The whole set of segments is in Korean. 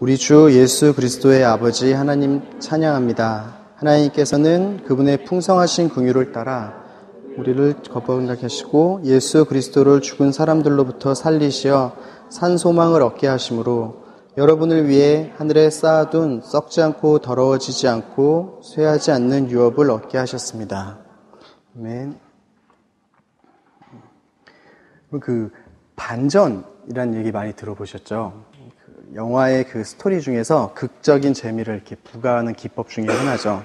우리 주 예수 그리스도의 아버지 하나님 찬양합니다. 하나님께서는 그분의 풍성하신 긍휼을 따라 우리를 거듭나게 하시고 예수 그리스도를 죽은 사람들로부터 살리시어 산 소망을 얻게 하심으로 여러분을 위해 하늘에 쌓아둔 썩지 않고 더러워지지 않고 쇠하지 않는 유업을 얻게 하셨습니다. 아멘. 그 반전이라는 얘기 많이 들어보셨죠? 영화의 그 스토리 중에서 극적인 재미를 이렇게 부과하는 기법 중에 하나죠.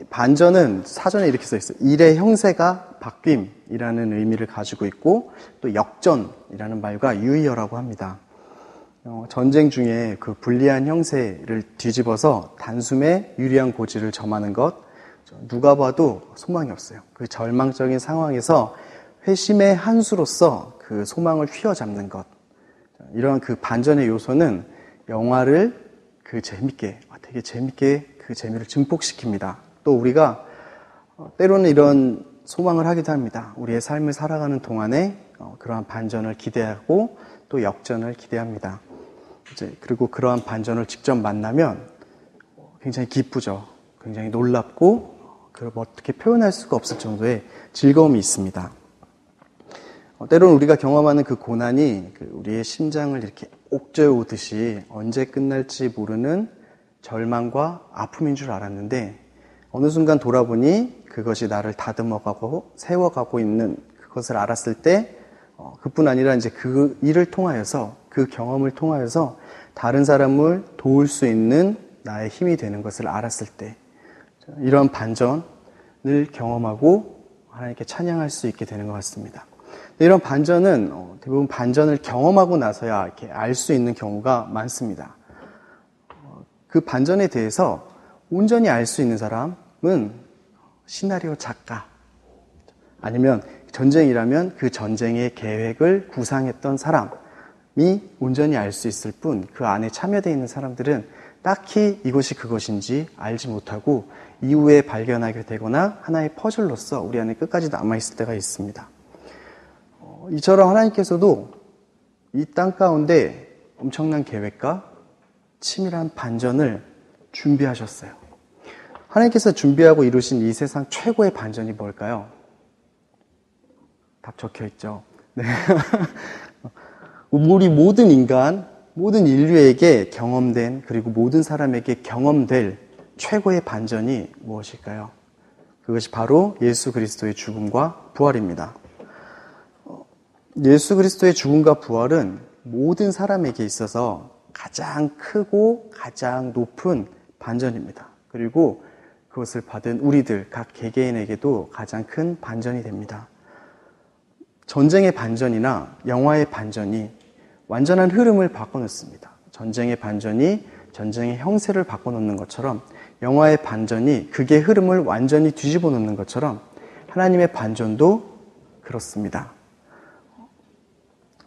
반전은 사전에 이렇게 써 있어요. 일의 형세가 바뀜이라는 의미를 가지고 있고 또 역전이라는 말과 유의어라고 합니다. 전쟁 중에 그 불리한 형세를 뒤집어서 단숨에 유리한 고지를 점하는 것, 누가 봐도 소망이 없어요. 그 절망적인 상황에서 회심의 한 수로서 그 소망을 휘어잡는 것, 이런 그 반전의 요소는 영화를 되게 재밌게 그 재미를 증폭시킵니다. 또 우리가 때로는 이런 소망을 하기도 합니다. 우리의 삶을 살아가는 동안에 그러한 반전을 기대하고 또 역전을 기대합니다. 그리고 그러한 반전을 직접 만나면 굉장히 기쁘죠. 굉장히 놀랍고 그걸 어떻게 표현할 수가 없을 정도의 즐거움이 있습니다. 때로는 우리가 경험하는 그 고난이 우리의 심장을 이렇게 옥죄어 오듯이 언제 끝날지 모르는 절망과 아픔인 줄 알았는데 어느 순간 돌아보니 그것이 나를 다듬어가고 세워가고 있는 그것을 알았을 때 그뿐 아니라 이제 그 일을 통하여서 그 경험을 통하여서 다른 사람을 도울 수 있는 나의 힘이 되는 것을 알았을 때 이런 반전을 경험하고 하나님께 찬양할 수 있게 되는 것 같습니다. 이런 반전은 대부분 반전을 경험하고 나서야 이렇게 알 수 있는 경우가 많습니다. 그 반전에 대해서 온전히 알 수 있는 사람은 시나리오 작가, 아니면 전쟁이라면 그 전쟁의 계획을 구상했던 사람이 온전히 알 수 있을 뿐, 그 안에 참여되어 있는 사람들은 딱히 이것이 그것인지 알지 못하고 이후에 발견하게 되거나 하나의 퍼즐로서 우리 안에 끝까지 남아있을 때가 있습니다. 이처럼 하나님께서도 이 땅 가운데 엄청난 계획과 치밀한 반전을 준비하셨어요. 하나님께서 준비하고 이루신 이 세상 최고의 반전이 뭘까요? 답 적혀 있죠. 네. 우리 모든 인간, 모든 인류에게 경험된, 그리고 모든 사람에게 경험될 최고의 반전이 무엇일까요? 그것이 바로 예수 그리스도의 죽음과 부활입니다. 예수 그리스도의 죽음과 부활은 모든 사람에게 있어서 가장 크고 가장 높은 반전입니다. 그리고 그것을 받은 우리들 각 개개인에게도 가장 큰 반전이 됩니다. 전쟁의 반전이나 영화의 반전이 완전한 흐름을 바꿔놓습니다. 전쟁의 반전이 전쟁의 형세를 바꿔놓는 것처럼 영화의 반전이 극의 흐름을 완전히 뒤집어 놓는 것처럼 하나님의 반전도 그렇습니다.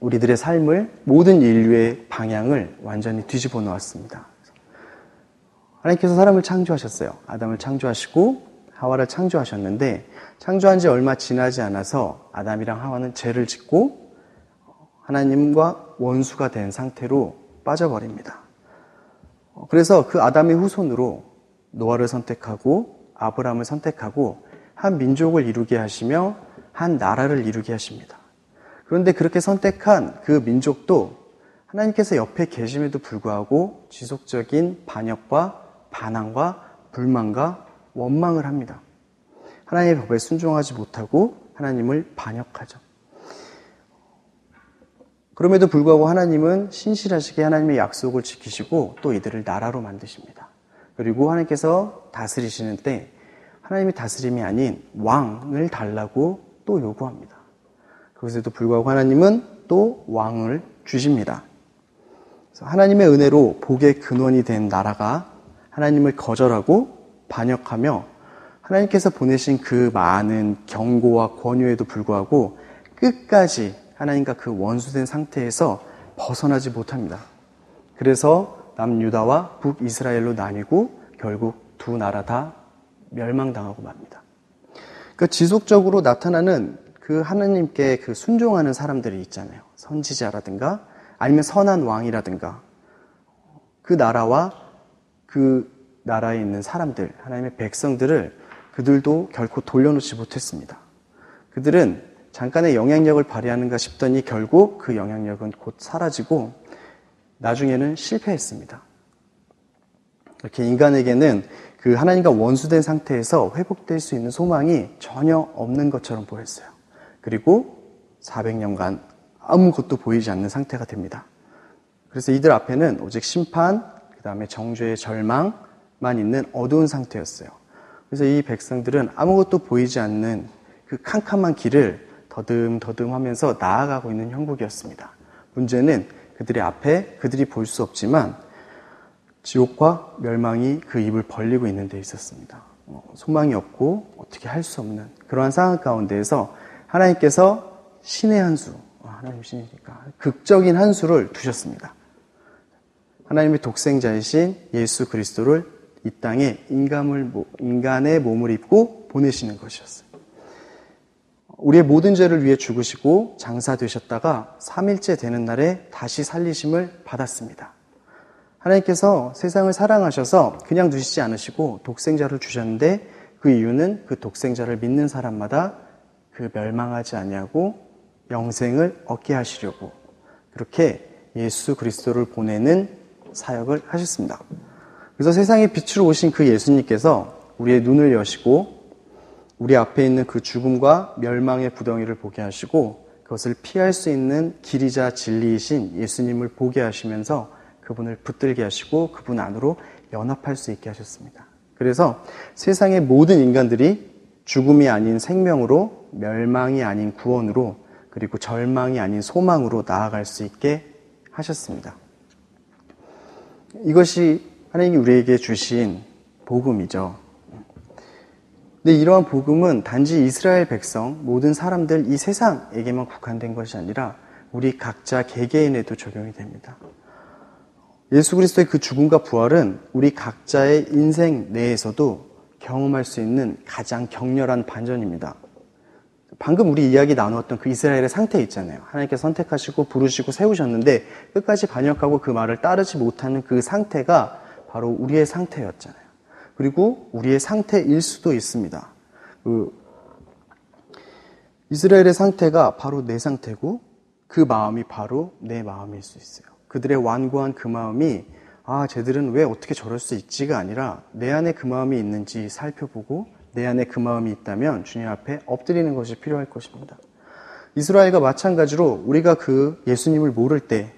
우리들의 삶을, 모든 인류의 방향을 완전히 뒤집어 놓았습니다. 하나님께서 사람을 창조하셨어요. 아담을 창조하시고 하와를 창조하셨는데 창조한 지 얼마 지나지 않아서 아담이랑 하와는 죄를 짓고 하나님과 원수가 된 상태로 빠져버립니다. 그래서 그 아담의 후손으로 노아를 선택하고 아브람을 선택하고 한 민족을 이루게 하시며 한 나라를 이루게 하십니다. 그런데 그렇게 선택한 그 민족도 하나님께서 옆에 계심에도 불구하고 지속적인 반역과 반항과 불만과 원망을 합니다. 하나님의 법에 순종하지 못하고 하나님을 반역하죠. 그럼에도 불구하고 하나님은 신실하시게 하나님의 약속을 지키시고 또 이들을 나라로 만드십니다. 그리고 하나님께서 다스리시는 때 하나님의 다스림이 아닌 왕을 달라고 또 요구합니다. 그것에도 불구하고 하나님은 또 왕을 주십니다. 그래서 하나님의 은혜로 복의 근원이 된 나라가 하나님을 거절하고 반역하며 하나님께서 보내신 그 많은 경고와 권유에도 불구하고 끝까지 하나님과 그 원수된 상태에서 벗어나지 못합니다. 그래서 남유다와 북이스라엘로 나뉘고 결국 두 나라 다 멸망당하고 맙니다. 그러니까 지속적으로 나타나는 그 하나님께 그 순종하는 사람들이 있잖아요. 선지자라든가 아니면 선한 왕이라든가 그 나라와 그 나라에 있는 사람들, 하나님의 백성들을 그들도 결코 돌려놓지 못했습니다. 그들은 잠깐의 영향력을 발휘하는가 싶더니 결국 그 영향력은 곧 사라지고 나중에는 실패했습니다. 이렇게 인간에게는 그 하나님과 원수된 상태에서 회복될 수 있는 소망이 전혀 없는 것처럼 보였어요. 그리고 400년간 아무것도 보이지 않는 상태가 됩니다. 그래서 이들 앞에는 오직 심판, 그 다음에 정죄의 절망만 있는 어두운 상태였어요. 그래서 이 백성들은 아무것도 보이지 않는 그 캄캄한 길을 더듬더듬 하면서 나아가고 있는 형국이었습니다. 문제는 그들의 앞에 그들이 볼 수 없지만 지옥과 멸망이 그 입을 벌리고 있는 데 있었습니다. 소망이 없고 어떻게 할 수 없는 그러한 상황 가운데에서 하나님께서 신의 한 수, 하나님 신이니까 극적인 한 수를 두셨습니다. 하나님의 독생자이신 예수 그리스도를 이 땅에 인간의 몸을 입고 보내시는 것이었어요. 우리의 모든 죄를 위해 죽으시고 장사되셨다가 3일째 되는 날에 다시 살리심을 받았습니다. 하나님께서 세상을 사랑하셔서 그냥 두시지 않으시고 독생자를 주셨는데 그 이유는 그 독생자를 믿는 사람마다 그 멸망하지 아니하고 영생을 얻게 하시려고 그렇게 예수 그리스도를 보내는 사역을 하셨습니다. 그래서 세상의 빛으로 오신 그 예수님께서 우리의 눈을 여시고 우리 앞에 있는 그 죽음과 멸망의 구덩이를 보게 하시고 그것을 피할 수 있는 길이자 진리이신 예수님을 보게 하시면서 그분을 붙들게 하시고 그분 안으로 연합할 수 있게 하셨습니다. 그래서 세상의 모든 인간들이 죽음이 아닌 생명으로, 멸망이 아닌 구원으로, 그리고 절망이 아닌 소망으로 나아갈 수 있게 하셨습니다. 이것이 하나님이 우리에게 주신 복음이죠. 근데 이러한 복음은 단지 이스라엘 백성, 모든 사람들, 이 세상에게만 국한된 것이 아니라 우리 각자 개개인에도 적용이 됩니다. 예수 그리스도의 그 죽음과 부활은 우리 각자의 인생 내에서도 경험할 수 있는 가장 격렬한 반전입니다. 방금 우리 이야기 나누었던 그 이스라엘의 상태 있잖아요. 하나님께서 선택하시고 부르시고 세우셨는데 끝까지 반역하고 그 말을 따르지 못하는 그 상태가 바로 우리의 상태였잖아요. 그리고 우리의 상태일 수도 있습니다. 이스라엘의 상태가 바로 내 상태고 그 마음이 바로 내 마음일 수 있어요. 그들의 완고한 그 마음이 쟤들은 왜 어떻게 저럴 수 있지가 아니라 내 안에 그 마음이 있는지 살펴보고 내 안에 그 마음이 있다면 주님 앞에 엎드리는 것이 필요할 것입니다. 이스라엘과 마찬가지로 우리가 그 예수님을 모를 때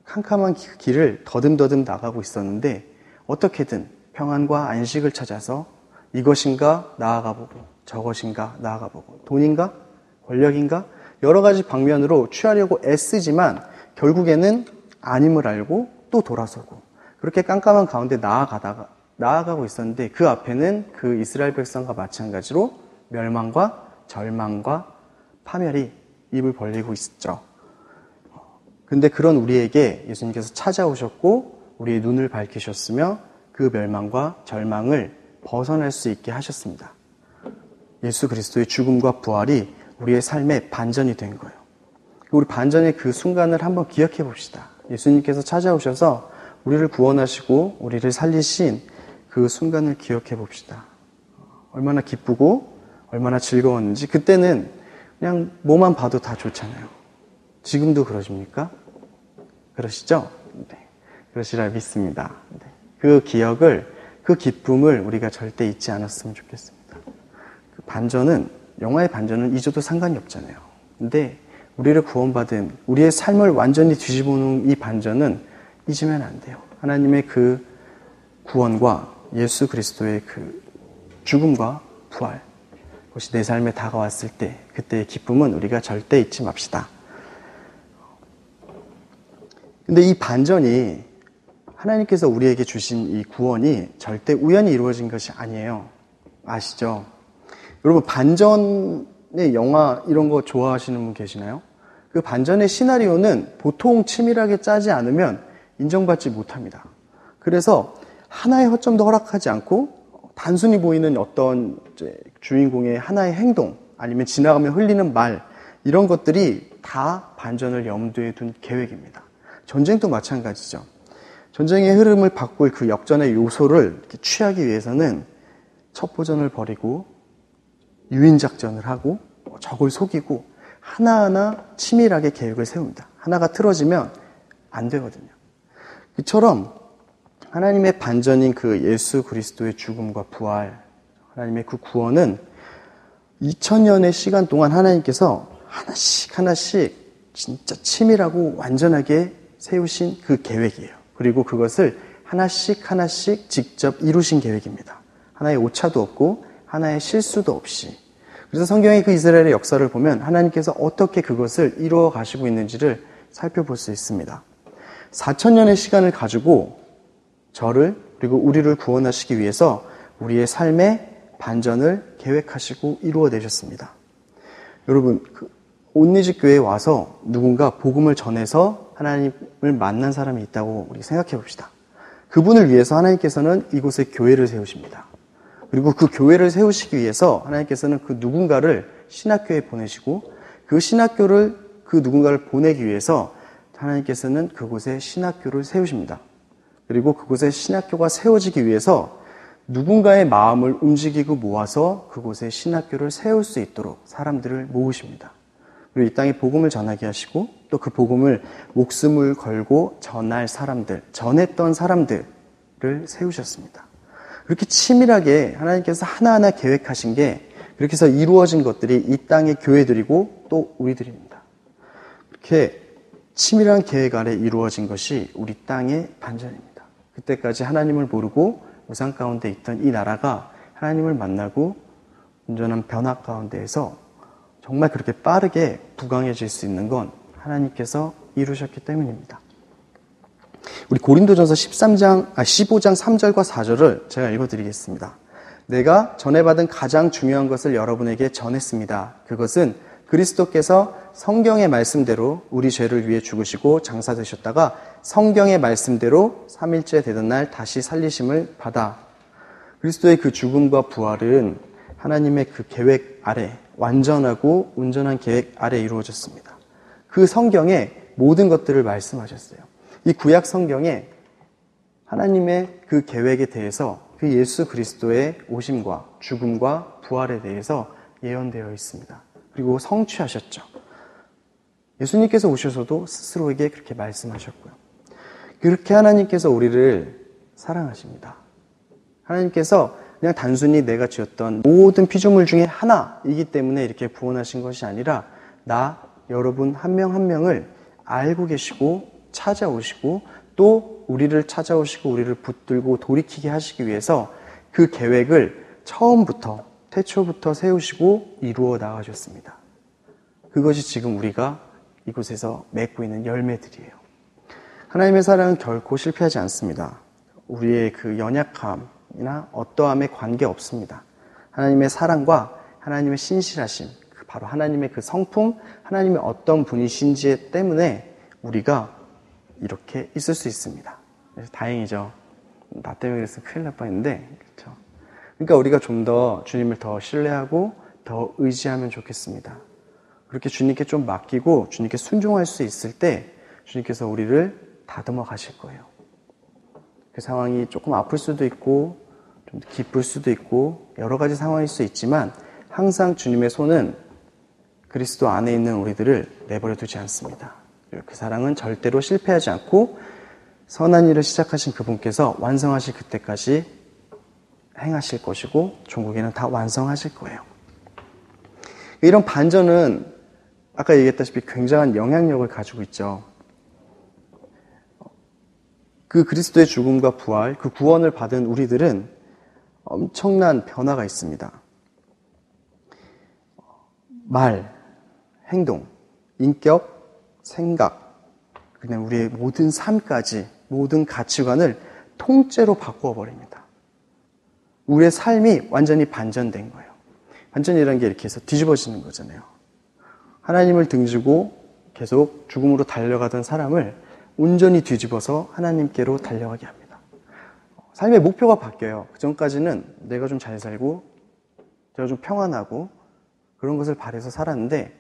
캄캄한 길을 더듬더듬 나가고 있었는데 어떻게든 평안과 안식을 찾아서 이것인가 나아가보고 저것인가 나아가보고 돈인가 권력인가 여러 가지 방면으로 취하려고 애쓰지만 결국에는 아님을 알고 또 돌아서고 그렇게 깜깜한 가운데 나아가고 있었는데 그 앞에는 그 이스라엘 백성과 마찬가지로 멸망과 절망과 파멸이 입을 벌리고 있었죠. 근데 그런 우리에게 예수님께서 찾아오셨고 우리의 눈을 밝히셨으며 그 멸망과 절망을 벗어날 수 있게 하셨습니다. 예수 그리스도의 죽음과 부활이 우리의 삶의 반전이 된 거예요. 우리 반전의 그 순간을 한번 기억해 봅시다. 예수님께서 찾아오셔서 우리를 구원하시고 우리를 살리신 그 순간을 기억해 봅시다. 얼마나 기쁘고 얼마나 즐거웠는지 그때는 그냥 뭐만 봐도 다 좋잖아요. 지금도 그러십니까? 그러시죠? 네. 그러시라 믿습니다. 네. 그 기억을, 그 기쁨을 우리가 절대 잊지 않았으면 좋겠습니다. 그 반전은, 영화의 반전은 잊어도 상관이 없잖아요. 근데 우리를 구원받은, 우리의 삶을 완전히 뒤집어놓은 이 반전은 잊으면 안 돼요. 하나님의 그 구원과 예수 그리스도의 그 죽음과 부활, 그것이 내 삶에 다가왔을 때, 그때의 기쁨은 우리가 절대 잊지 맙시다. 근데 이 반전이 하나님께서 우리에게 주신 이 구원이 절대 우연히 이루어진 것이 아니에요. 아시죠? 여러분 반전의 영화 이런 거 좋아하시는 분 계시나요? 그 반전의 시나리오는 보통 치밀하게 짜지 않으면 인정받지 못합니다. 그래서 하나의 허점도 허락하지 않고 단순히 보이는 어떤 주인공의 하나의 행동 아니면 지나가며 흘리는 말 이런 것들이 다 반전을 염두에 둔 계획입니다. 전쟁도 마찬가지죠. 전쟁의 흐름을 바꿀 그 역전의 요소를 취하기 위해서는 첩보전을 벌이고 유인작전을 하고 적을 속이고 하나하나 치밀하게 계획을 세웁니다. 하나가 틀어지면 안 되거든요. 이처럼 하나님의 반전인 그 예수 그리스도의 죽음과 부활, 하나님의 그 구원은 2000년의 시간 동안 하나님께서 하나씩 진짜 치밀하고 완전하게 세우신 그 계획이에요. 그리고 그것을 하나씩 직접 이루신 계획입니다. 하나의 오차도 없고 하나의 실수도 없이. 그래서 성경의 그 이스라엘의 역사를 보면 하나님께서 어떻게 그것을 이루어 가시고 있는지를 살펴볼 수 있습니다. 4000년의 시간을 가지고 저를 그리고 우리를 구원하시기 위해서 우리의 삶의 반전을 계획하시고 이루어내셨습니다. 여러분, 온리집 교회에 와서 누군가 복음을 전해서 하나님을 만난 사람이 있다고 우리 생각해 봅시다. 그분을 위해서 하나님께서는 이곳에 교회를 세우십니다. 그리고 그 교회를 세우시기 위해서 하나님께서는 그 누군가를 신학교에 보내시고 그 신학교를 그 누군가를 보내기 위해서 하나님께서는 그곳에 신학교를 세우십니다. 그리고 그곳에 신학교가 세워지기 위해서 누군가의 마음을 움직이고 모아서 그곳에 신학교를 세울 수 있도록 사람들을 모으십니다. 그리고 이 땅에 복음을 전하게 하시고 또 그 복음을 목숨을 걸고 전할 사람들, 전했던 사람들을 세우셨습니다. 그렇게 치밀하게 하나님께서 하나하나 계획하신 게 그렇게 해서 이루어진 것들이 이 땅의 교회들이고 또 우리들입니다. 이렇게 치밀한 계획 아래 이루어진 것이 우리 땅의 반전입니다. 그때까지 하나님을 모르고 우상 가운데 있던 이 나라가 하나님을 만나고 온전한 변화 가운데에서 정말 그렇게 빠르게 부강해질 수 있는 건 하나님께서 이루셨기 때문입니다. 우리 고린도전서 15장 3절과 4절을 제가 읽어드리겠습니다. 내가 전해받은 가장 중요한 것을 여러분에게 전했습니다. 그것은 그리스도께서 성경의 말씀대로 우리 죄를 위해 죽으시고 장사되셨다가 성경의 말씀대로 3일째 되던 날 다시 살리심을 받아. 그리스도의 그 죽음과 부활은 하나님의 그 계획 아래, 완전하고 온전한 계획 아래 이루어졌습니다. 그 성경에 모든 것들을 말씀하셨어요. 이 구약 성경에 하나님의 그 계획에 대해서 그 예수 그리스도의 오심과 죽음과 부활에 대해서 예언되어 있습니다. 그리고 성취하셨죠. 예수님께서 오셔서도 스스로에게 그렇게 말씀하셨고요. 그렇게 하나님께서 우리를 사랑하십니다. 하나님께서 그냥 단순히 내가 지었던 모든 피조물 중에 하나이기 때문에 이렇게 구원하신 것이 아니라 나, 여러분 한 명 한 명을 알고 계시고 찾아오시고 또 우리를 찾아오시고 우리를 붙들고 돌이키게 하시기 위해서 그 계획을 처음부터 태초부터 세우시고 이루어 나가셨습니다. 그것이 지금 우리가 이곳에서 맺고 있는 열매들이에요. 하나님의 사랑은 결코 실패하지 않습니다. 우리의 그 연약함이나 어떠함에 관계없습니다. 하나님의 사랑과 하나님의 신실하심, 바로 하나님의 그 성품, 하나님의 어떤 분이신지 때문에 우리가 이렇게 있을 수 있습니다. 그래서 다행이죠. 나 때문에 그래서 큰일 날 뻔했는데, 그렇죠. 그러니까 우리가 좀 더 주님을 더 신뢰하고 더 의지하면 좋겠습니다. 그렇게 주님께 좀 맡기고 주님께 순종할 수 있을 때 주님께서 우리를 다듬어 가실 거예요. 그 상황이 조금 아플 수도 있고 좀 기쁠 수도 있고 여러 가지 상황일 수 있지만 항상 주님의 손은 그리스도 안에 있는 우리들을 내버려 두지 않습니다. 그 사랑은 절대로 실패하지 않고 선한 일을 시작하신 그분께서 완성하실 그때까지 행하실 것이고 종국에는 다 완성하실 거예요. 이런 반전은 아까 얘기했다시피 굉장한 영향력을 가지고 있죠. 그 그리스도의 죽음과 부활, 그 구원을 받은 우리들은 엄청난 변화가 있습니다. 말, 행동, 인격, 생각, 그냥 우리의 모든 삶까지 모든 가치관을 통째로 바꾸어 버립니다. 우리의 삶이 완전히 반전된 거예요. 반전이라는 게 이렇게 해서 뒤집어지는 거잖아요. 하나님을 등지고 계속 죽음으로 달려가던 사람을 온전히 뒤집어서 하나님께로 달려가게 합니다. 삶의 목표가 바뀌어요. 그 전까지는 내가 좀 잘 살고 제가 좀 평안하고 그런 것을 바라서 살았는데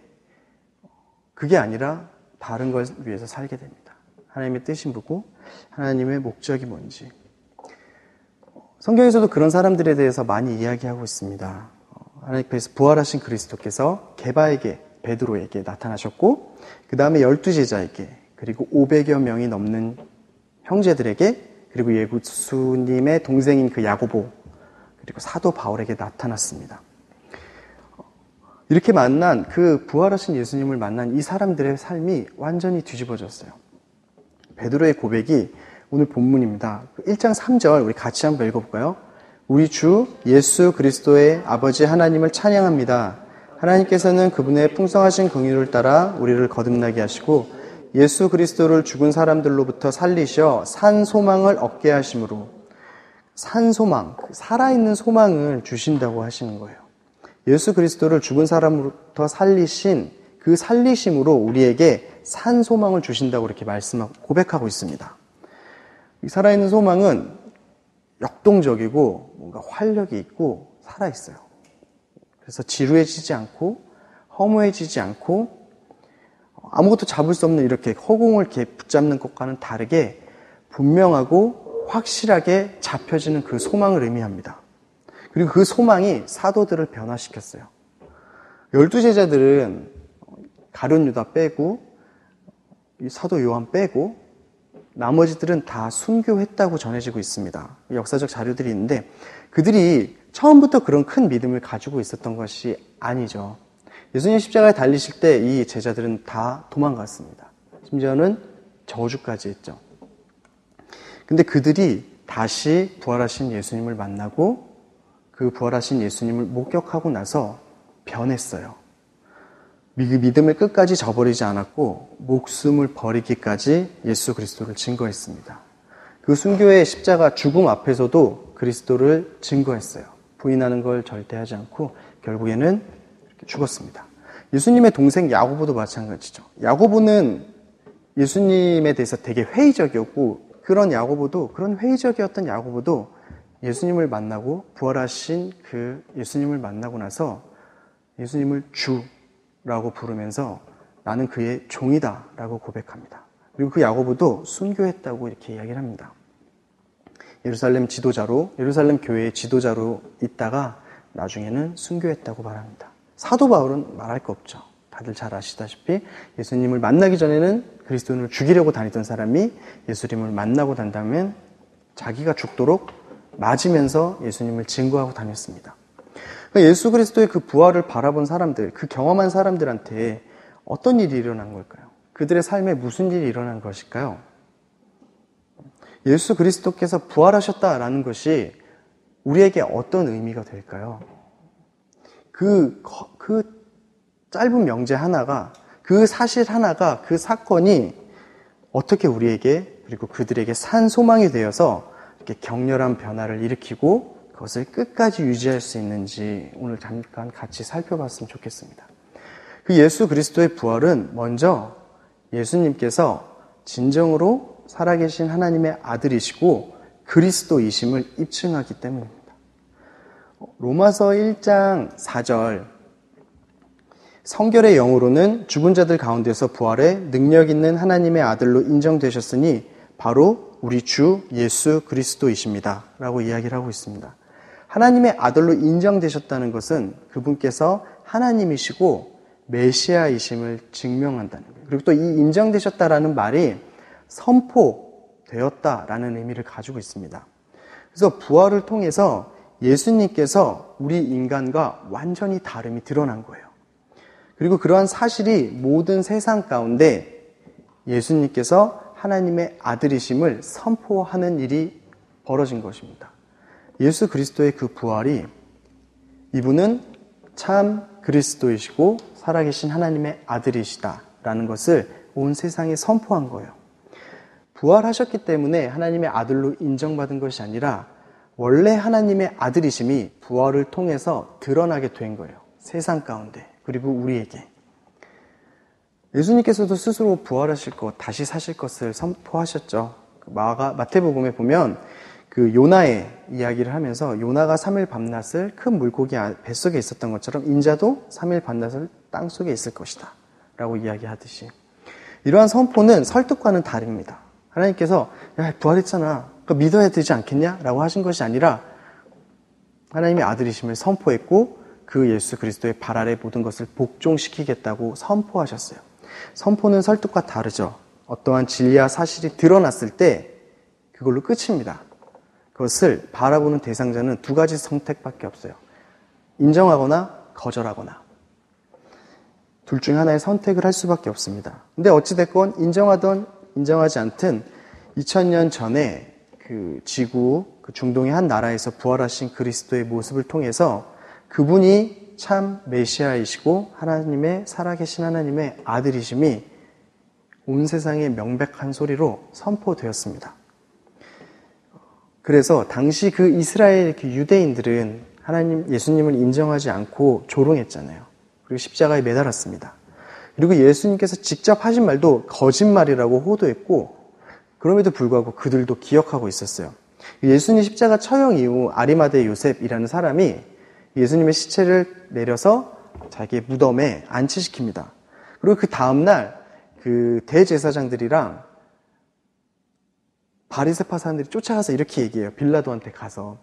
그게 아니라 다른 걸 위해서 살게 됩니다. 하나님의 뜻이 뭐고 하나님의 목적이 뭔지. 성경에서도 그런 사람들에 대해서 많이 이야기하고 있습니다. 하나님께서 부활하신 그리스도께서 게바에게, 베드로에게 나타나셨고 그 다음에 12제자에게, 그리고 500여 명이 넘는 형제들에게, 그리고 예수님의 동생인 그 야고보, 그리고 사도 바울에게 나타났습니다. 이렇게 만난, 그 부활하신 예수님을 만난 이 사람들의 삶이 완전히 뒤집어졌어요. 베드로의 고백이 오늘 본문입니다. 1장 3절 우리 같이 한번 읽어볼까요? 우리 주 예수 그리스도의 아버지 하나님을 찬양합니다. 하나님께서는 그분의 풍성하신 긍휼을 따라 우리를 거듭나게 하시고 예수 그리스도를 죽은 사람들로부터 살리셔 산 소망을 얻게 하심으로, 산 소망, 살아있는 소망을 주신다고 하시는 거예요. 예수 그리스도를 죽은 사람으로부터 살리신 그 살리심으로 우리에게 산 소망을 주신다고 이렇게 고백하고 있습니다. 이 살아있는 소망은 역동적이고 뭔가 활력이 있고 살아있어요. 그래서 지루해지지 않고 허무해지지 않고 아무것도 잡을 수 없는 이렇게 허공을 이렇게 붙잡는 것과는 다르게 분명하고 확실하게 잡혀지는 그 소망을 의미합니다. 그리고 그 소망이 사도들을 변화시켰어요. 12제자들은 가룟 유다 빼고 사도 요한 빼고 나머지들은 다 순교했다고 전해지고 있습니다. 역사적 자료들이 있는데 그들이 처음부터 그런 큰 믿음을 가지고 있었던 것이 아니죠. 예수님 십자가에 달리실 때 이 제자들은 다 도망갔습니다. 심지어는 저주까지 했죠. 근데 그들이 다시 부활하신 예수님을 만나고 그 부활하신 예수님을 목격하고 나서 변했어요. 믿음을 끝까지 저버리지 않았고 목숨을 버리기까지 예수 그리스도를 증거했습니다. 그 순교의 십자가 죽음 앞에서도 그리스도를 증거했어요. 부인하는 걸 절대 하지 않고 결국에는 죽었습니다. 예수님의 동생 야고보도 마찬가지죠. 야고보는 예수님에 대해서 되게 회의적이었고 그런 회의적이었던 야고보도 예수님을 만나고 부활하신 그 예수님을 만나고 나서 예수님을 주라고 부르면서 나는 그의 종이다 라고 고백합니다. 그리고 그 야고보도 순교했다고 이렇게 이야기를 합니다. 예루살렘 교회의 지도자로 있다가 나중에는 순교했다고 말합니다. 사도 바울은 말할 거 없죠. 다들 잘 아시다시피 예수님을 만나기 전에는 그리스도인을 죽이려고 다니던 사람이 예수님을 만나고 난 다음엔 자기가 죽도록 맞으면서 예수님을 증거하고 다녔습니다. 예수 그리스도의 그 부활을 바라본 사람들, 그 경험한 사람들한테 어떤 일이 일어난 걸까요? 그들의 삶에 무슨 일이 일어난 것일까요? 예수 그리스도께서 부활하셨다라는 것이 우리에게 어떤 의미가 될까요? 그 짧은 명제 하나가, 그 사실 하나가, 그 사건이 어떻게 우리에게 그리고 그들에게 산 소망이 되어서 이렇게 격렬한 변화를 일으키고 그것을 끝까지 유지할 수 있는지 오늘 잠깐 같이 살펴봤으면 좋겠습니다. 그 예수 그리스도의 부활은 먼저 예수님께서 진정으로 살아계신 하나님의 아들이시고 그리스도이심을 입증하기 때문입니다. 로마서 1장 4절 성결의 영으로는 죽은 자들 가운데서 부활해 능력 있는 하나님의 아들로 인정되셨으니 바로 우리 주 예수 그리스도이십니다 라고 이야기를 하고 있습니다. 하나님의 아들로 인정되셨다는 것은 그분께서 하나님이시고 메시아이심을 증명한다는 거예요. 그리고 또 이 인정되셨다라는 말이 선포되었다라는 의미를 가지고 있습니다. 그래서 부활을 통해서 예수님께서 우리 인간과 완전히 다름이 드러난 거예요. 그리고 그러한 사실이 모든 세상 가운데 예수님께서 하나님의 아들이심을 선포하는 일이 벌어진 것입니다. 예수 그리스도의 그 부활이 이분은 참 그리스도이시고 살아계신 하나님의 아들이시다라는 것을 온 세상에 선포한 거예요. 부활하셨기 때문에 하나님의 아들로 인정받은 것이 아니라 원래 하나님의 아들이심이 부활을 통해서 드러나게 된 거예요. 세상 가운데, 그리고 우리에게. 예수님께서도 스스로 부활하실 것, 다시 사실 것을 선포하셨죠. 마태복음에 보면 그 요나의 이야기를 하면서 요나가 3일 밤낮을 큰 물고기 뱃속에 있었던 것처럼 인자도 3일 밤낮을 땅속에 있을 것이다 라고 이야기하듯이 이러한 선포는 설득과는 다릅니다. 하나님께서 야, 부활했잖아. 그거 믿어야 되지 않겠냐? 라고 하신 것이 아니라 하나님의 아들이심을 선포했고 그 예수 그리스도의 발 아래 모든 것을 복종시키겠다고 선포하셨어요. 선포는 설득과 다르죠. 어떠한 진리와 사실이 드러났을 때 그걸로 끝입니다. 그것을 바라보는 대상자는 두 가지 선택밖에 없어요. 인정하거나 거절하거나. 둘 중 하나의 선택을 할 수밖에 없습니다. 근데 어찌됐건 인정하든 인정하지 않든 2000년 전에 그 지구, 그 중동의 한 나라에서 부활하신 그리스도의 모습을 통해서 그분이 참 메시아이시고 하나님의 살아계신 하나님의 아들이심이 온 세상에 명백한 소리로 선포되었습니다. 그래서 당시 그 이스라엘 그 유대인들은 하나님 예수님을 인정하지 않고 조롱했잖아요. 그리고 십자가에 매달았습니다. 그리고 예수님께서 직접 하신 말도 거짓말이라고 호도했고 그럼에도 불구하고 그들도 기억하고 있었어요. 예수님 십자가 처형 이후 아리마대 요셉이라는 사람이 예수님의 시체를 내려서 자기의 무덤에 안치시킵니다. 그리고 그 다음날 그 대제사장들이랑 바리새파 사람들이 쫓아가서 이렇게 얘기해요. 빌라도한테 가서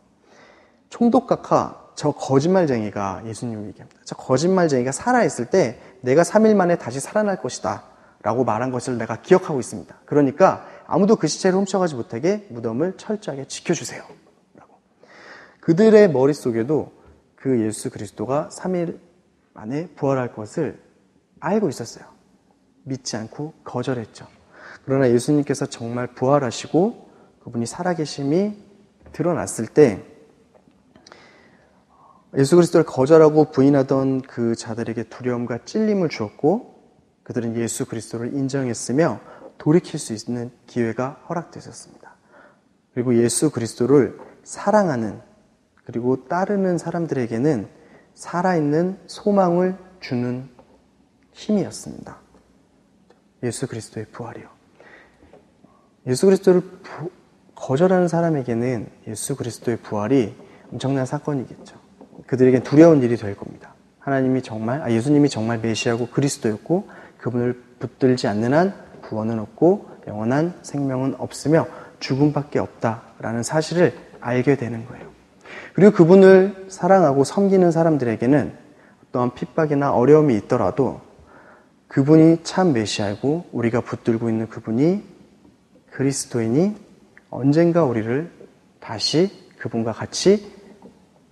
총독각하 저 거짓말쟁이가 예수님을 얘기합니다. 저 거짓말쟁이가 살아있을 때 내가 3일 만에 다시 살아날 것이다 라고 말한 것을 내가 기억하고 있습니다. 그러니까 아무도 그 시체를 훔쳐가지 못하게 무덤을 철저하게 지켜주세요 라고. 그들의 머릿속에도 그 예수 그리스도가 3일 만에 부활할 것을 알고 있었어요. 믿지 않고 거절했죠. 그러나 예수님께서 정말 부활하시고 그분이 살아계심이 드러났을 때 예수 그리스도를 거절하고 부인하던 그 자들에게 두려움과 찔림을 주었고 그들은 예수 그리스도를 인정했으며 돌이킬 수 있는 기회가 허락되었습니다. 그리고 예수 그리스도를 사랑하는 그리고 따르는 사람들에게는 살아있는 소망을 주는 힘이었습니다. 예수 그리스도의 부활이요. 예수 그리스도를 거절하는 사람에게는 예수 그리스도의 부활이 엄청난 사건이겠죠. 그들에겐 두려운 일이 될 겁니다. 예수님이 정말 메시아고 그리스도였고 그분을 붙들지 않는 한 구원은 없고 영원한 생명은 없으며 죽음밖에 없다라는 사실을 알게 되는 거예요. 그리고 그분을 사랑하고 섬기는 사람들에게는 어떠한 핍박이나 어려움이 있더라도 그분이 참 메시아이고 우리가 붙들고 있는 그분이 그리스도이니 언젠가 우리를 다시 그분과 같이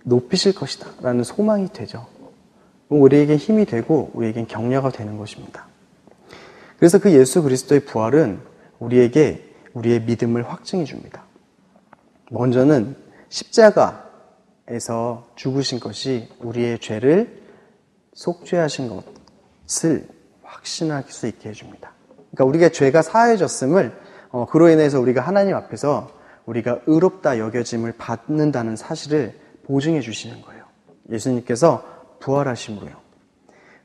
높이실 것이다 라는 소망이 되죠. 우리에게 힘이 되고 우리에겐 격려가 되는 것입니다. 그래서 그 예수 그리스도의 부활은 우리에게 우리의 믿음을 확증해 줍니다. 먼저는 십자가에서 죽으신 것이 우리의 죄를 속죄하신 것을 확신할 수 있게 해줍니다. 그러니까 우리가 죄가 사해졌음을 그로 인해서 우리가 하나님 앞에서 우리가 의롭다 여겨짐을 받는다는 사실을 보증해 주시는 거예요. 예수님께서 부활하심으로요.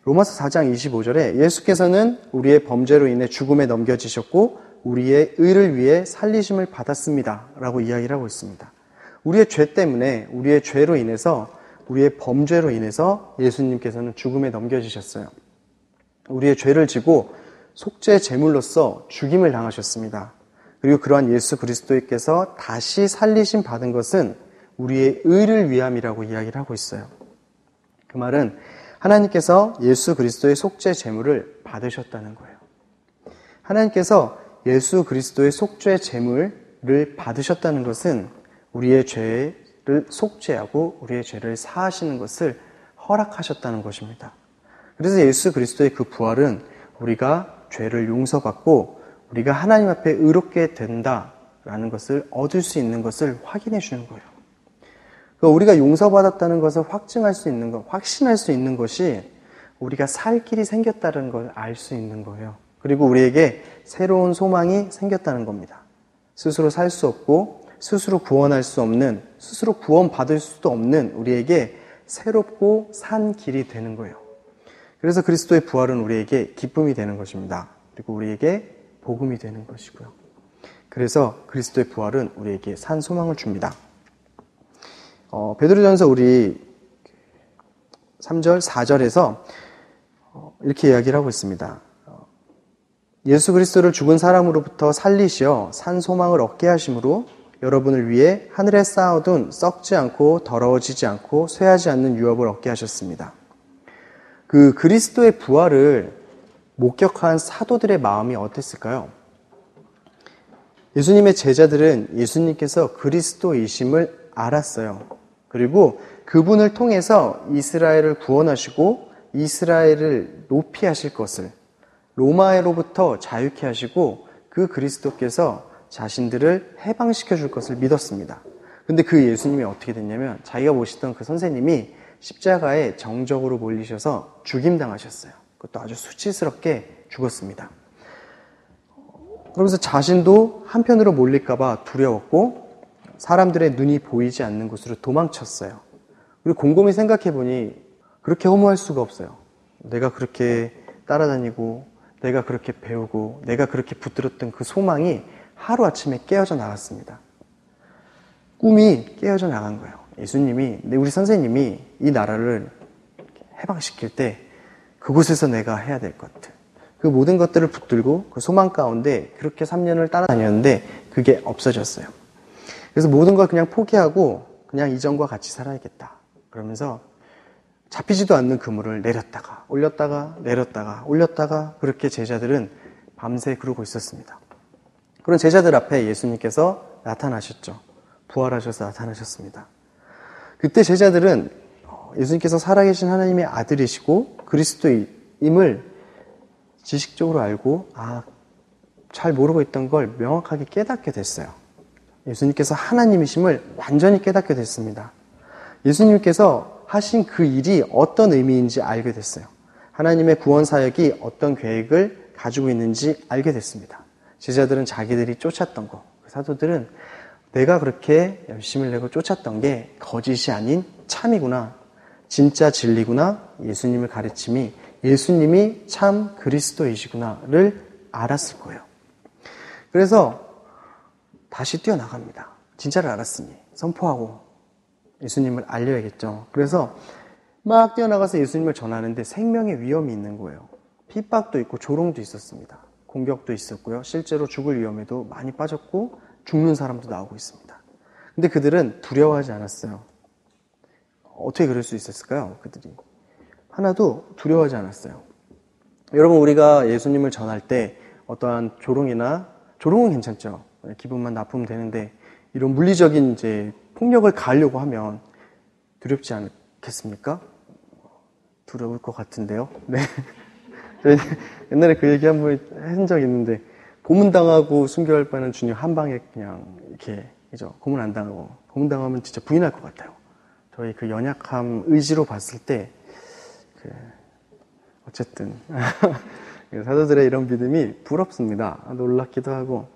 로마서 4장 25절에 예수께서는 우리의 범죄로 인해 죽음에 넘겨지셨고 우리의 의를 위해 살리심을 받았습니다 라고 이야기를 하고 있습니다. 우리의 죄 때문에 우리의 죄로 인해서 우리의 범죄로 인해서 예수님께서는 죽음에 넘겨지셨어요. 우리의 죄를 지고 속죄 제물로서 죽임을 당하셨습니다. 그리고 그러한 예수 그리스도께서 다시 살리심 받은 것은 우리의 의를 위함이라고 이야기를 하고 있어요. 그 말은 하나님께서 예수 그리스도의 속죄 제물을 받으셨다는 거예요. 하나님께서 예수 그리스도의 속죄 제물을 받으셨다는 것은 우리의 죄를 속죄하고 우리의 죄를 사하시는 것을 허락하셨다는 것입니다. 그래서 예수 그리스도의 그 부활은 우리가 죄를 용서받고 우리가 하나님 앞에 의롭게 된다라는 것을 얻을 수 있는 것을 확인해 주는 거예요. 우리가 용서받았다는 것을 확증할 수 있는 것, 확신할 수 있는 것이 우리가 살 길이 생겼다는 걸 알 수 있는 거예요. 그리고 우리에게 새로운 소망이 생겼다는 겁니다. 스스로 살 수 없고 스스로 구원할 수 없는, 스스로 구원받을 수도 없는 우리에게 새롭고 산 길이 되는 거예요. 그래서 그리스도의 부활은 우리에게 기쁨이 되는 것입니다. 그리고 우리에게 복음이 되는 것이고요. 그래서 그리스도의 부활은 우리에게 산 소망을 줍니다. 베드로전서 우리 3절, 4절에서 이렇게 이야기를 하고 있습니다. 예수 그리스도를 죽은 사람으로부터 살리시어 산 소망을 얻게 하심으로 여러분을 위해 하늘에 쌓아둔 썩지 않고 더러워지지 않고 쇠하지 않는 유업을 얻게 하셨습니다. 그 그리스도의 부활을 목격한 사도들의 마음이 어땠을까요? 예수님의 제자들은 예수님께서 그리스도이심을 알았어요. 그리고 그분을 통해서 이스라엘을 구원하시고 이스라엘을 높이 하실 것을, 로마로부터 자유케 하시고 그 그리스도께서 자신들을 해방시켜 줄 것을 믿었습니다. 근데 그 예수님이 어떻게 됐냐면 자기가 모시던 그 선생님이 십자가에 정적으로 몰리셔서 죽임당하셨어요. 그것도 아주 수치스럽게 죽었습니다. 그러면서 자신도 한편으로 몰릴까봐 두려웠고 사람들의 눈이 보이지 않는 곳으로 도망쳤어요. 그리고 곰곰이 생각해보니 그렇게 허무할 수가 없어요. 내가 그렇게 따라다니고 내가 그렇게 배우고 내가 그렇게 붙들었던 그 소망이 하루아침에 깨어져 나갔습니다. 꿈이 깨어져 나간 거예요. 예수님이, 우리 선생님이 이 나라를 해방시킬 때 그곳에서 내가 해야 될 것들, 그 모든 것들을 붙들고 그 소망 가운데 그렇게 3년을 따라다녔는데 그게 없어졌어요. 그래서 모든 걸 그냥 포기하고 그냥 이전과 같이 살아야겠다. 그러면서 잡히지도 않는 그물을 내렸다가 올렸다가 내렸다가 올렸다가 그렇게 제자들은 밤새 그러고 있었습니다. 그런 제자들 앞에 예수님께서 나타나셨죠. 부활하셔서 나타나셨습니다. 그때 제자들은 예수님께서 살아계신 하나님의 아들이시고 그리스도임을 지식적으로 알고 잘 모르고 있던 걸 명확하게 깨닫게 됐어요. 예수님께서 하나님이심을 완전히 깨닫게 됐습니다. 예수님께서 하신 그 일이 어떤 의미인지 알게 됐어요. 하나님의 구원 사역이 어떤 계획을 가지고 있는지 알게 됐습니다. 제자들은 자기들이 쫓았던 거, 사도들은 내가 그렇게 열심을 내고 쫓았던 게 거짓이 아닌 참이구나, 진짜 진리구나, 예수님을 가르침이 예수님이 참 그리스도이시구나를 알았을 거예요. 그래서 다시 뛰어나갑니다. 진짜를 알았으니 선포하고 예수님을 알려야겠죠. 그래서 막 뛰어나가서 예수님을 전하는데 생명의 위험이 있는 거예요. 핍박도 있고 조롱도 있었습니다. 공격도 있었고요. 실제로 죽을 위험에도 많이 빠졌고 죽는 사람도 나오고 있습니다. 근데 그들은 두려워하지 않았어요. 어떻게 그럴 수 있었을까요? 그들이 하나도 두려워하지 않았어요. 여러분, 우리가 예수님을 전할 때 어떠한 조롱은 괜찮죠. 기분만 나쁘면 되는데 이런 물리적인 이제 폭력을 가하려고 하면 두렵지 않겠습니까? 두려울 것 같은데요. 네. 옛날에 그 얘기 한번 한 적이 있는데 고문당하고 순교할 바는 주님 한 방에 그냥 이렇게 그죠? 고문 안 당하고 고문당하면 진짜 부인할 것 같아요. 저희 그 연약함 의지로 봤을 때 어쨌든 사도들의 이런 믿음이 부럽습니다. 놀랍기도 하고.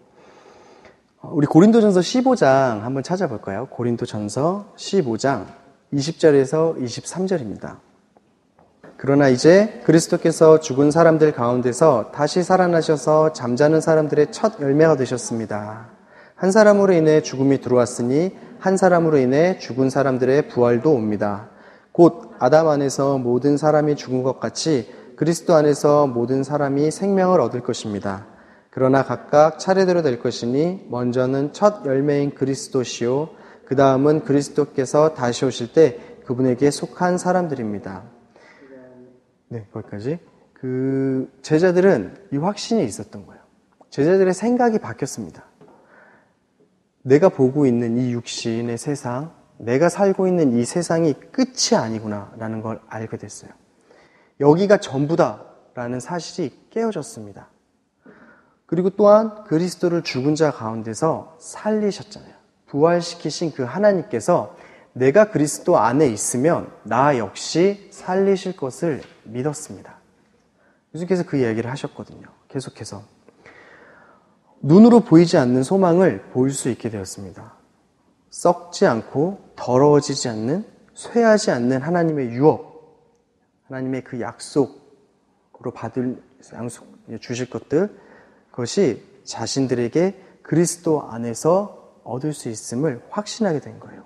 우리 고린도전서 15장 한번 찾아볼까요? 고린도전서 15장 20절에서 23절입니다. 그러나 이제 그리스도께서 죽은 사람들 가운데서 다시 살아나셔서 잠자는 사람들의 첫 열매가 되셨습니다. 한 사람으로 인해 죽음이 들어왔으니 한 사람으로 인해 죽은 사람들의 부활도 옵니다. 곧 아담 안에서 모든 사람이 죽은 것 같이 그리스도 안에서 모든 사람이 생명을 얻을 것입니다. 그러나 각각 차례대로 될 것이니 먼저는 첫 열매인 그리스도시요 그 다음은 그리스도께서 다시 오실 때 그분에게 속한 사람들입니다. 네, 거기까지. 제자들은 이 확신이 있었던 거예요. 제자들의 생각이 바뀌었습니다. 내가 보고 있는 이 육신의 세상, 내가 살고 있는 이 세상이 끝이 아니구나라는 걸 알게 됐어요. 여기가 전부다라는 사실이 깨어졌습니다. 그리고 또한 그리스도를 죽은 자 가운데서 살리셨잖아요. 부활시키신 그 하나님께서 내가 그리스도 안에 있으면 나 역시 살리실 것을 믿었습니다. 예수님께서 그 이야기를 하셨거든요. 계속해서. 눈으로 보이지 않는 소망을 볼 수 있게 되었습니다. 썩지 않고 더러워지지 않는, 쇠하지 않는 하나님의 유업, 하나님의 그 약속으로 주실 것들, 그것이 자신들에게 그리스도 안에서 얻을 수 있음을 확신하게 된 거예요.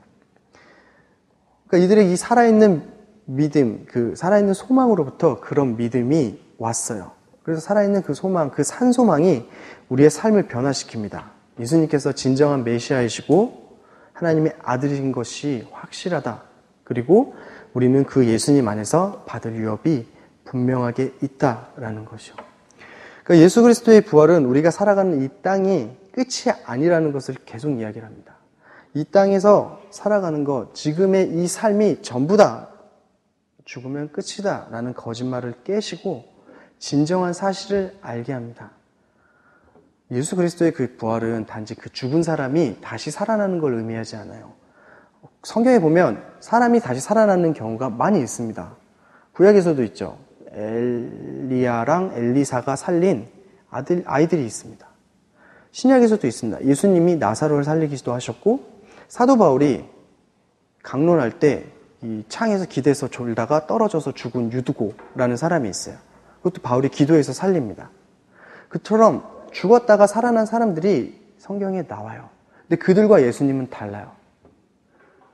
그러니까 이들의 이 살아있는 믿음, 그 살아있는 소망으로부터 그런 믿음이 왔어요. 그래서 살아있는 그 소망, 그 산소망이 우리의 삶을 변화시킵니다. 예수님께서 진정한 메시아이시고 하나님의 아들인 것이 확실하다. 그리고 우리는 그 예수님 안에서 받을 유업이 분명하게 있다라는 것이요. 그러니까 예수 그리스도의 부활은 우리가 살아가는 이 땅이 끝이 아니라는 것을 계속 이야기를 합니다. 이 땅에서 살아가는 것, 지금의 이 삶이 전부다. 죽으면 끝이다. 라는 거짓말을 깨시고 진정한 사실을 알게 합니다. 예수 그리스도의 그 부활은 단지 그 죽은 사람이 다시 살아나는 걸 의미하지 않아요. 성경에 보면 사람이 다시 살아나는 경우가 많이 있습니다. 구약에서도 있죠. 엘리야랑 엘리사가 살린 아이들이 있습니다. 신약에서도 있습니다. 예수님이 나사로를 살리기도 하셨고 사도 바울이 강론할 때 이 창에서 기대서 졸다가 떨어져서 죽은 유두고라는 사람이 있어요. 그것도 바울이 기도해서 살립니다. 그처럼 죽었다가 살아난 사람들이 성경에 나와요. 근데 그들과 예수님은 달라요.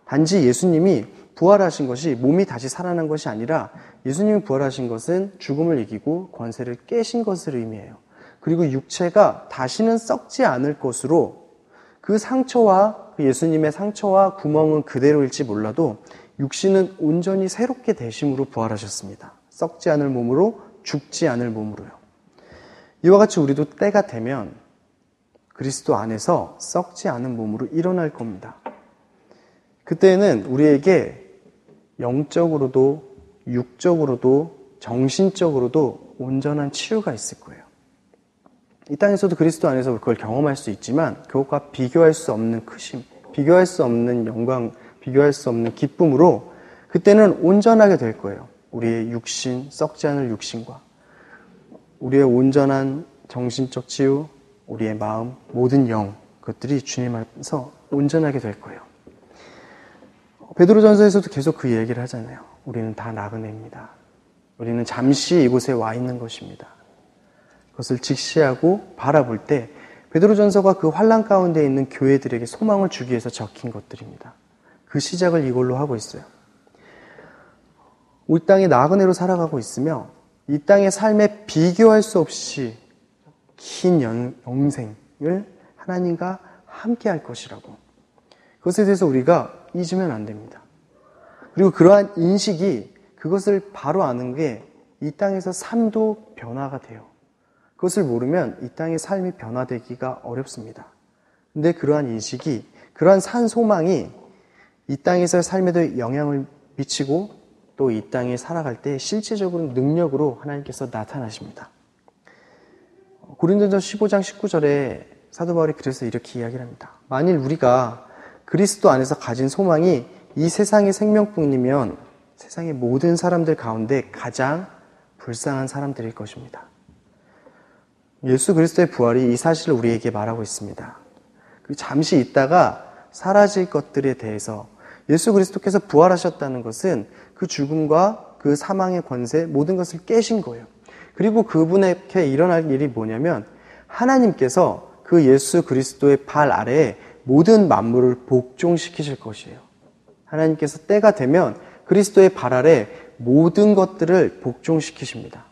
단지 예수님이 부활하신 것이 몸이 다시 살아난 것이 아니라 예수님이 부활하신 것은 죽음을 이기고 권세를 깨신 것을 의미해요. 그리고 육체가 다시는 썩지 않을 것으로 그 상처와 그 예수님의 상처와 구멍은 그대로일지 몰라도 육신은 온전히 새롭게 되심으로 부활하셨습니다. 썩지 않을 몸으로 죽지 않을 몸으로요. 이와 같이 우리도 때가 되면 그리스도 안에서 썩지 않은 몸으로 일어날 겁니다. 그때는 우리에게 영적으로도 육적으로도 정신적으로도 온전한 치유가 있을 거예요. 이 땅에서도 그리스도 안에서 그걸 경험할 수 있지만 그것과 비교할 수 없는 크심, 비교할 수 없는 영광, 비교할 수 없는 기쁨으로 그때는 온전하게 될 거예요. 우리의 육신, 썩지 않을 육신과 우리의 온전한 정신적 치유, 우리의 마음, 모든 영, 그것들이 주님 안에서 온전하게 될 거예요. 베드로전서에서도 계속 그 얘기를 하잖아요. 우리는 다 나그네입니다. 우리는 잠시 이곳에 와 있는 것입니다. 그것을 직시하고 바라볼 때 베드로전서가 그 환난 가운데 있는 교회들에게 소망을 주기 위해서 적힌 것들입니다. 그 시작을 이걸로 하고 있어요. 이 땅에 나그네로 살아가고 있으며 이 땅의 삶에 비교할 수 없이 긴 영생을 하나님과 함께 할 것이라고. 그것에 대해서 우리가 잊으면 안 됩니다. 그리고 그러한 인식이 그것을 바로 아는 게 이 땅에서 삶도 변화가 돼요. 그것을 모르면 이 땅의 삶이 변화되기가 어렵습니다. 근데 그러한 인식이, 그러한 산 소망이 이 땅에서의 삶에도 영향을 미치고 또 이 땅에 살아갈 때 실제적으로 능력으로 하나님께서 나타나십니다. 고린도전서 15장 19절에 사도 바울이 그래서 이렇게 이야기를 합니다. 만일 우리가 그리스도 안에서 가진 소망이 이 세상의 생명뿐이면 세상의 모든 사람들 가운데 가장 불쌍한 사람들일 것입니다. 예수 그리스도의 부활이 이 사실을 우리에게 말하고 있습니다. 잠시 있다가 사라질 것들에 대해서 예수 그리스도께서 부활하셨다는 것은 그 죽음과 그 사망의 권세 모든 것을 깨신 거예요. 그리고 그분에게 일어날 일이 뭐냐면 하나님께서 그 예수 그리스도의 발 아래에 모든 만물을 복종시키실 것이에요. 하나님께서 때가 되면 그리스도의 발 아래 모든 것들을 복종시키십니다.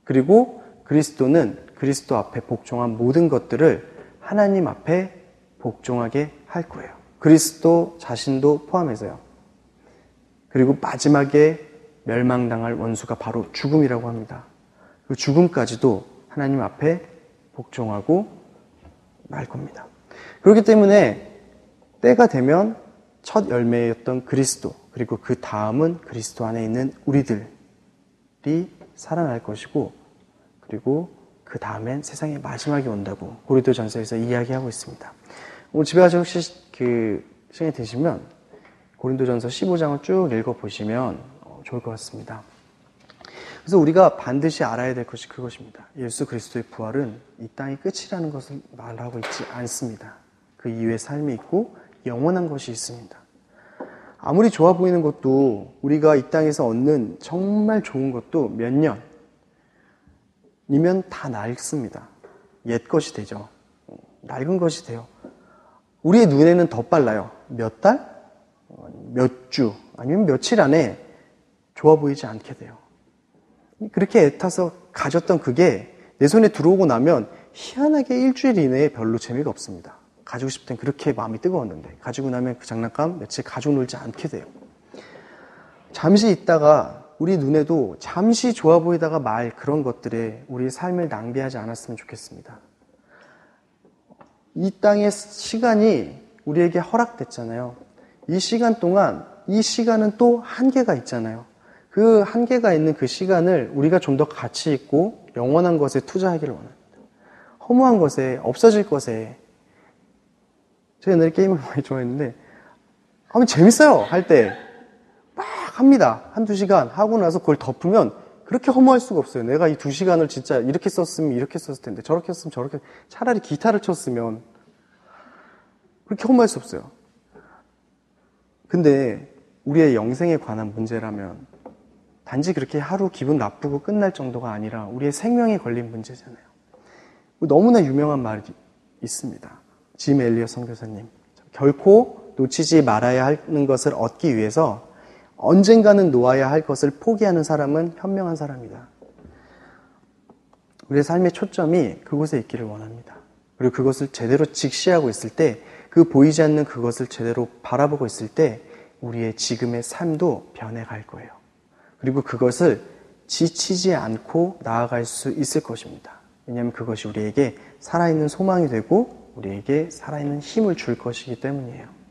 그리고 그리스도는 그리스도 앞에 복종한 모든 것들을 하나님 앞에 복종하게 할 거예요. 그리스도 자신도 포함해서요. 그리고 마지막에 멸망당할 원수가 바로 죽음이라고 합니다. 그 죽음까지도 하나님 앞에 복종하고 말 겁니다. 그렇기 때문에 때가 되면 첫 열매였던 그리스도, 그리고 그 다음은 그리스도 안에 있는 우리들이 살아날 것이고, 그리고 그 다음엔 세상의 마지막이 온다고 고린도전서에서 이야기하고 있습니다. 오늘 집에 가서 혹시 그 시간이 되시면 고린도전서 15장을 쭉 읽어보시면 좋을 것 같습니다. 그래서 우리가 반드시 알아야 될 것이 그것입니다. 예수 그리스도의 부활은 이 땅의 끝이라는 것을 말하고 있지 않습니다. 그 이후에 삶이 있고 영원한 것이 있습니다. 아무리 좋아 보이는 것도 우리가 이 땅에서 얻는 정말 좋은 것도 몇 년이면 다 낡습니다. 옛 것이 되죠. 낡은 것이 돼요. 우리의 눈에는 더 빨라요. 몇 달? 몇 주? 아니면 며칠 안에 좋아 보이지 않게 돼요. 그렇게 애타서 가졌던 그게 내 손에 들어오고 나면 희한하게 일주일 이내에 별로 재미가 없습니다. 가지고 싶을 땐 그렇게 마음이 뜨거웠는데 가지고 나면 그 장난감 며칠 가지고 놀지 않게 돼요. 잠시 있다가 우리 눈에도 잠시 좋아 보이다가 말 그런 것들에 우리의 삶을 낭비하지 않았으면 좋겠습니다. 이 땅의 시간이 우리에게 허락됐잖아요. 이 시간 동안 이 시간은 또 한계가 있잖아요. 그 한계가 있는 그 시간을 우리가 좀 더 가치 있고 영원한 것에 투자하기를 원합니다. 허무한 것에, 없어질 것에. 제가 옛날에 게임을 많이 좋아했는데 하면 재밌어요. 할 때 막 합니다. 한두 시간 하고 나서 그걸 덮으면 그렇게 허무할 수가 없어요. 내가 이 2시간을 진짜 이렇게 썼으면 이렇게 썼을 텐데 저렇게 썼으면 저렇게, 차라리 기타를 쳤으면 그렇게 허무할 수 없어요. 근데 우리의 영생에 관한 문제라면 단지 그렇게 하루 기분 나쁘고 끝날 정도가 아니라 우리의 생명에 걸린 문제잖아요. 너무나 유명한 말이 있습니다. 짐 엘리엇 선교사님. 결코 놓치지 말아야 하는 것을 얻기 위해서 언젠가는 놓아야 할 것을 포기하는 사람은 현명한 사람이다. 우리의 삶의 초점이 그곳에 있기를 원합니다. 그리고 그것을 제대로 직시하고 있을 때, 그 보이지 않는 그것을 제대로 바라보고 있을 때 우리의 지금의 삶도 변해갈 거예요. 그리고 그것을 지치지 않고 나아갈 수 있을 것입니다. 왜냐하면 그것이 우리에게 살아있는 소망이 되고 우리에게 살아있는 힘을 줄 것이기 때문이에요.